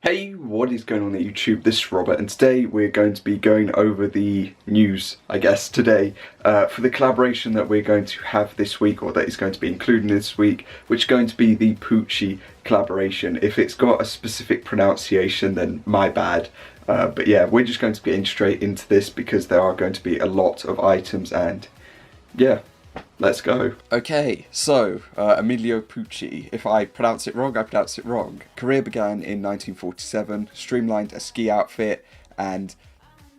Hey, what is going on at YouTube? This is Robert, and today we're going to be going over the news, I guess, today for the collaboration that we're going to have this week, or that is going to be included this week, which is going to be the Pucci collaboration. If it's got a specific pronunciation, then my bad. But yeah, we're just going to get straight into this because there are going to be a lot of items, and yeah. Let's go. Okay, so Emilio Pucci. If I pronounce it wrong, I pronounce it wrong. Career began in 1947, streamlined a ski outfit, and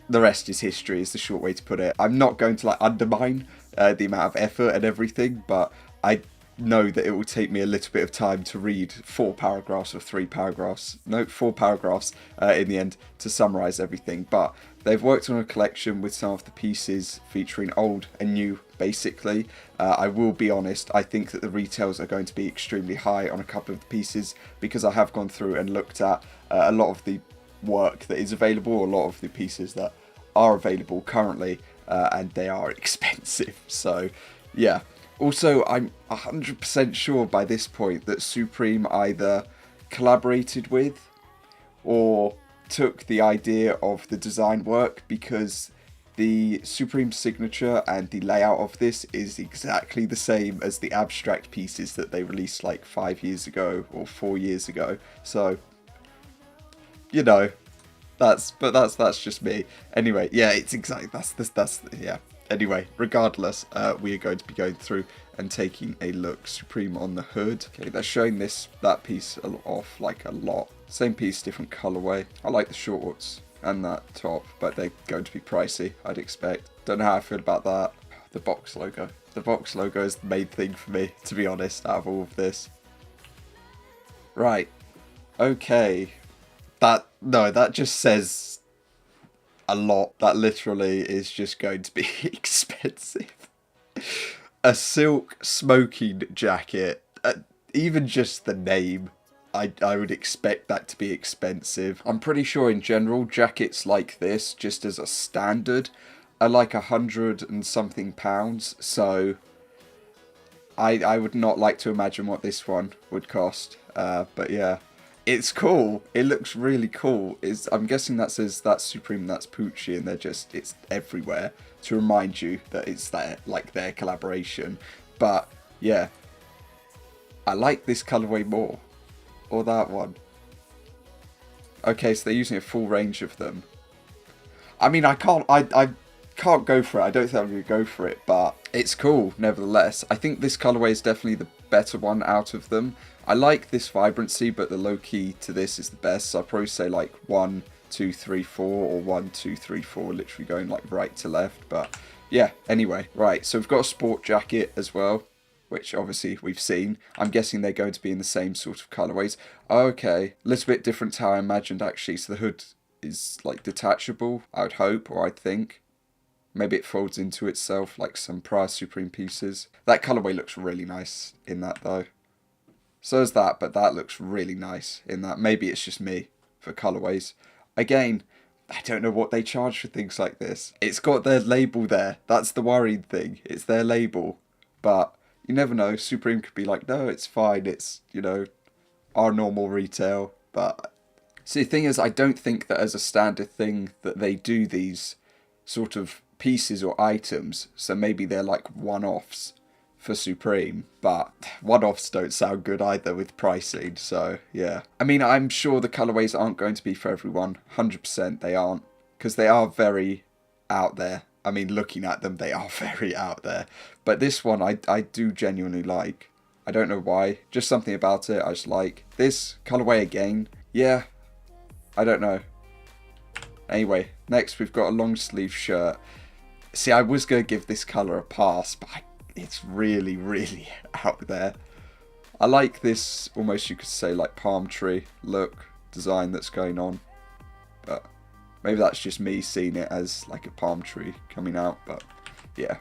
the rest is history is the short way to put it. I'm not going to undermine the amount of effort and everything, but I know that it will take me a little bit of time to read 4 paragraphs or 3 paragraphs, no, 4 paragraphs in the end to summarise everything. But they've worked on a collection with some of the pieces featuring old and new, basically. I will be honest, I think that the retails are going to be extremely high on a couple of the pieces because I have gone through and looked at a lot of the work that is available, a lot of the pieces that are available currently, and they are expensive. So yeah. Also, I'm 100% sure by this point that Supreme either collaborated with or took the idea of the design work, because the Supreme signature and the layout of this is exactly the same as the abstract pieces that they released like 5 years ago or 4 years ago. So, you know, that's just me. Anyway, yeah, it's exactly that's yeah. Anyway, regardless, we are going to be going through and taking a look. Supreme on the hood. Okay, they're showing that piece off like a lot. Same piece, different colorway. I like the shorts and that top, but they're going to be pricey, I'd expect. Don't know how I feel about that. The box logo. The box logo is the main thing for me, to be honest, out of all of this. Right. Okay. That just says a lot. That literally is just going to be expensive. A silk smoking jacket, even just the name, I would expect that to be expensive. I'm pretty sure in general jackets like this, just as a standard, are like £100 and something, so I would not like to imagine what this one would cost. But yeah. It's cool. It looks really cool. I'm guessing that says that's Supreme, that's Pucci, and it's everywhere to remind you that it's their collaboration. But yeah, I like this colorway more, or that one. Okay, so they're using a full range of them. I mean, I can't go for it. I don't think I'm gonna go for it, but it's cool nevertheless. I think this colorway is definitely the better one out of them. I like this vibrancy, but the low key to this is the best. So I'd probably say like 1, 2, 3, 4, or 1, 2, 3, 4, literally going like right to left. But yeah, anyway, right. So we've got a sport jacket as well, which obviously we've seen. I'm guessing they're going to be in the same sort of colorways. Okay, a little bit different to how I imagined actually. So the hood is like detachable, I would hope, or I'd think. Maybe it folds into itself like some prior Supreme pieces. That colorway looks really nice in that though. So is that, but that looks really nice in that. Maybe it's just me for colorways. Again, I don't know what they charge for things like this. It's got their label there. That's the worrying thing. It's their label. But you never know. Supreme could be like, no, it's fine. It's, our normal retail. But see, the thing is, I don't think that as a standard thing that they do these sort of pieces or items. So maybe they're like one-offs for Supreme, but one-offs don't sound good either with pricing, so yeah. I mean, I'm sure the colorways aren't going to be for everyone, 100% they aren't, because they are very out there. I mean, looking at them, they are very out there, but this one I do genuinely like. I don't know why, just something about it I just like. This colorway again, yeah, I don't know. Anyway, next we've got a long sleeve shirt. See, I was going to give this color a pass, but it's really, really out there. I like this, almost you could say like palm tree look, design that's going on. But maybe that's just me seeing it as like a palm tree coming out, but yeah.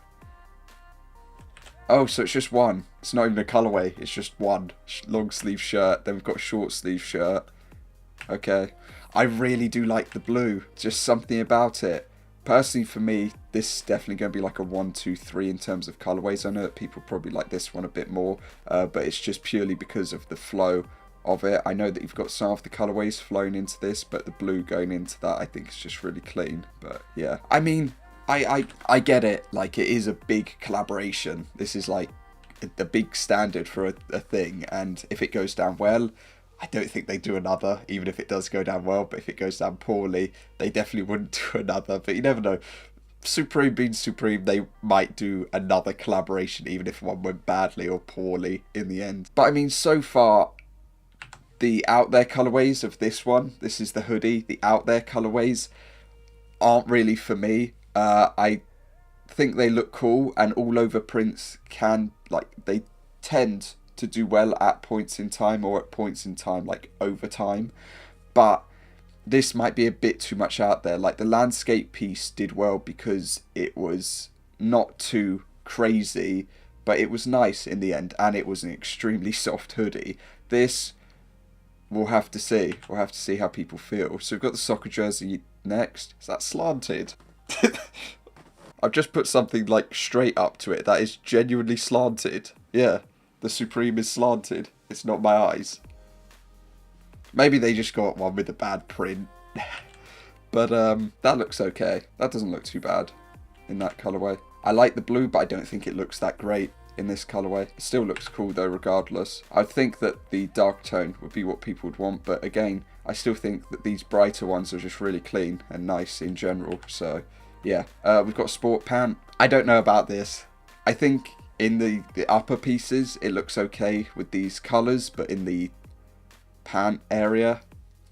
Oh, so it's just one. It's not even a colorway, it's just one. Long sleeve shirt, then we've got short sleeve shirt. Okay. I really do like the blue, just something about it. Personally, for me, this is definitely going to be like a 1, 2, 3 in terms of colorways. I know that people probably like this one a bit more, but it's just purely because of the flow of it. I know that you've got some of the colorways flowing into this, but the blue going into that I think is just really clean. But yeah, I mean, I get it, like it is a big collaboration. This is like the big standard for a thing, and if it goes down well, I don't think they do another, even if it does go down well. But if it goes down poorly, they definitely wouldn't do another. But you never know. Supreme being Supreme, they might do another collaboration, even if one went badly or poorly in the end. But I mean, so far, the out there colorways of this one, this is the hoodie, the out there colorways aren't really for me. I think they look cool, and all over prints can, like, they tend to do well at points in time, or at points in time like over time, but this might be a bit too much out there. Like the landscape piece did well because it was not too crazy, but it was nice in the end, and it was an extremely soft hoodie. This, we'll have to see. We'll have to see how people feel. So we've got the soccer jersey next. Is that slanted? I've just put something like straight up to it that is genuinely slanted. Yeah, the Supreme is slanted. It's not my eyes. Maybe they just got one with a bad print. But that looks okay. That doesn't look too bad in that colorway. I like the blue, but I don't think it looks that great in this colorway. It still looks cool though regardless. I think that the dark tone would be what people would want, but again, I still think that these brighter ones are just really clean and nice in general. So yeah, we've got a sport pant. I don't know about this. I think in the upper pieces it looks okay with these colors, but in the pant area,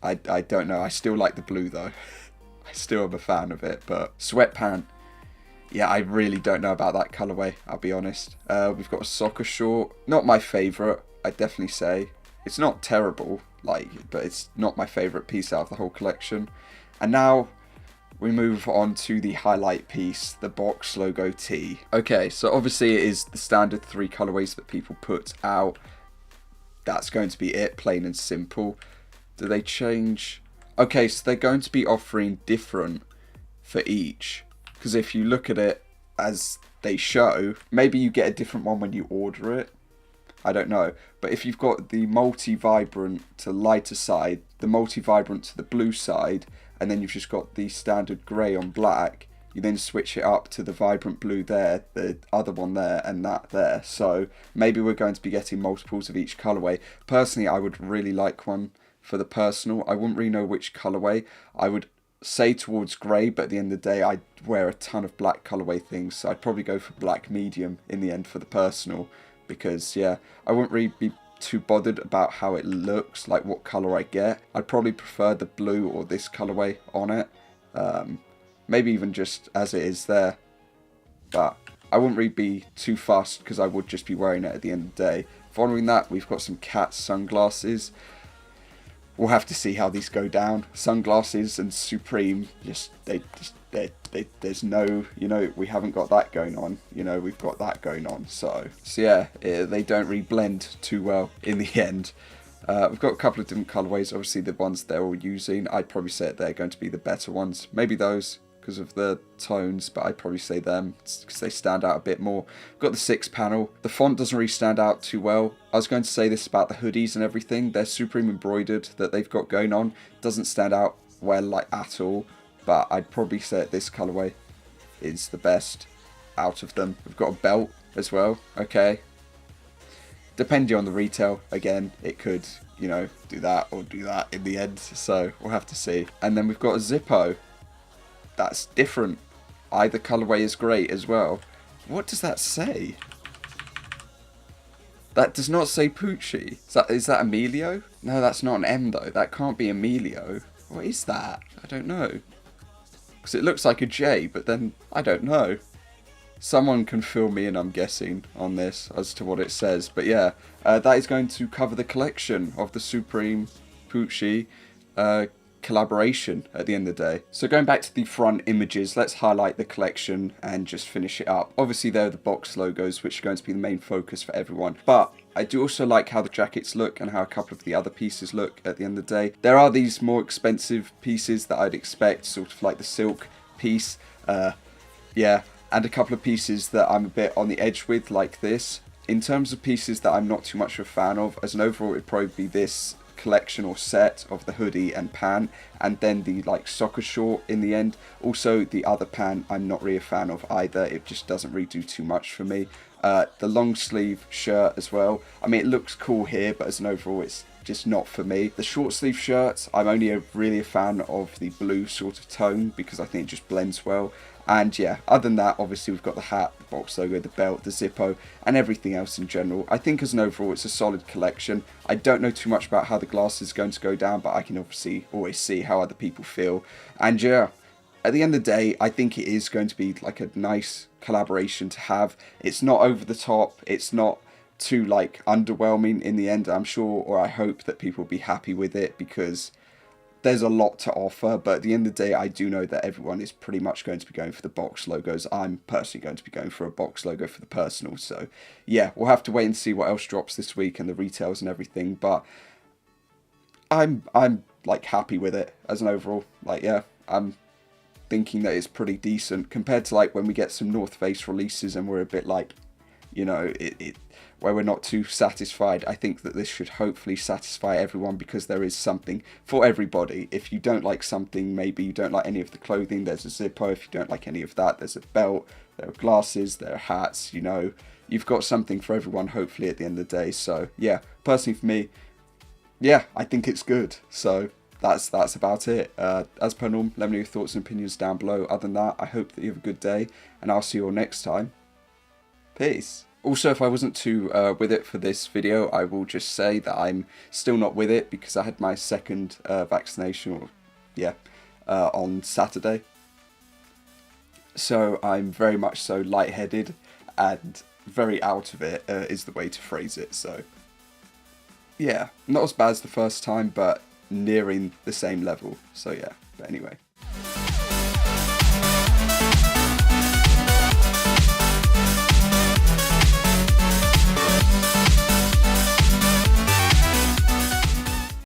I don't know. I still like the blue though. I still am a fan of it. But sweat pant, yeah, I really don't know about that colorway, I'll be honest. We've got a soccer short. Not my favorite, I'd definitely say. It's not terrible, like, but it's not my favorite piece out of the whole collection. And now we move on to the highlight piece, the box logo tee. Okay, so obviously it is the standard 3 colorways that people put out. That's going to be it, plain and simple. Do they change? Okay, so they're going to be offering different for each. Because if you look at it as they show, maybe you get a different one when you order it. I don't know. But if you've got the multi-vibrant to lighter side, the multi-vibrant to the blue side, and then you've just got the standard grey on black, you then switch it up to the vibrant blue there, the other one there, and that there. So maybe we're going to be getting multiples of each colorway. Personally, I would really like one for the personal. I wouldn't really know which colorway. I would say towards grey, but at the end of the day, I wear a ton of black colorway things, so I'd probably go for black medium in the end for the personal, because yeah, I wouldn't really be too bothered about how it looks, like what color I get. I'd probably prefer the blue or this colorway on it. Maybe even just as it is there, but I wouldn't really be too fussed because I would just be wearing it at the end of the day. Following that, we've got some cat sunglasses. We'll have to see how these go down. Sunglasses and Supreme, there's no, you know, we haven't got that going on. You know, we've got that going on. So yeah, they don't really blend too well in the end. We've got a couple of different colorways. Obviously, the ones they're all using, I'd probably say they're going to be the better ones. Maybe those because of the tones, but I'd probably say them because they stand out a bit more. We've got the 6 panel. The font doesn't really stand out too well. I was going to say this about the hoodies and everything. They're Supreme embroidered that they've got going on. Doesn't stand out well, like, at all. But I'd probably say this colorway is the best out of them. We've got a belt as well. Okay. Depending on the retail, again, it could, you know, do that or do that in the end. So we'll have to see. And then we've got a Zippo. That's different. Either colorway is great as well. What does that say? That does not say Pucci. Is that Emilio? No, that's not an M though. That can't be Emilio. What is that? I don't know. Because it looks like a J, but then I don't know. Someone can fill me in, I'm guessing, on this as to what it says. But yeah, that is going to cover the collection of the Supreme Pucci collaboration at the end of the day. So going back to the front images, let's highlight the collection and just finish it up. Obviously they're the box logos, which are going to be the main focus for everyone, but I do also like how the jackets look and how a couple of the other pieces look at the end of the day. There are these more expensive pieces that I'd expect, sort of like the silk piece, yeah, and a couple of pieces that I'm a bit on the edge with, like this. In terms of pieces that I'm not too much of a fan of, as an overall, it'd probably be this collection or set of the hoodie and pant, and then the like soccer short in the end. Also, the other pant I'm not really a fan of either. It just doesn't really do too much for me. The long sleeve shirt as well. I mean, it looks cool here, but as an overall, it's just not for me. The short sleeve shirts, I'm only really a fan of the blue sort of tone because I think it just blends well. And yeah, other than that, obviously we've got the hat, the box logo, the belt, the Zippo, and everything else in general. I think as an overall, it's a solid collection. I don't know too much about how the glass is going to go down, but I can obviously always see how other people feel. And yeah, at the end of the day, I think it is going to be like a nice collaboration to have. It's not over the top. It's not too like underwhelming in the end. I'm sure, or I hope that people will be happy with it because there's a lot to offer, but at the end of the day, I do know that everyone is pretty much going to be going for the box logos. I'm personally going to be going for a box logo for the personal, so yeah, we'll have to wait and see what else drops this week and the retails and everything, but I'm like happy with it as an overall. Like, yeah, I'm thinking that it's pretty decent compared to like when we get some North Face releases and we're a bit like, you know, where we're not too satisfied. I think that this should hopefully satisfy everyone because there is something for everybody. If you don't like something, maybe you don't like any of the clothing, there's a Zippo. If you don't like any of that, there's a belt, there are glasses, there are hats, you know. You've got something for everyone, hopefully, at the end of the day. So, yeah, personally for me, yeah, I think it's good. So, that's about it. As per normal, let me know your thoughts and opinions down below. Other than that, I hope that you have a good day, and I'll see you all next time. Peace. Also, if I wasn't too with it for this video, I will just say that I'm still not with it because I had my second vaccination, or yeah, on Saturday. So I'm very much so lightheaded and very out of it is the way to phrase it. So yeah, not as bad as the first time, but nearing the same level. So yeah, but anyway.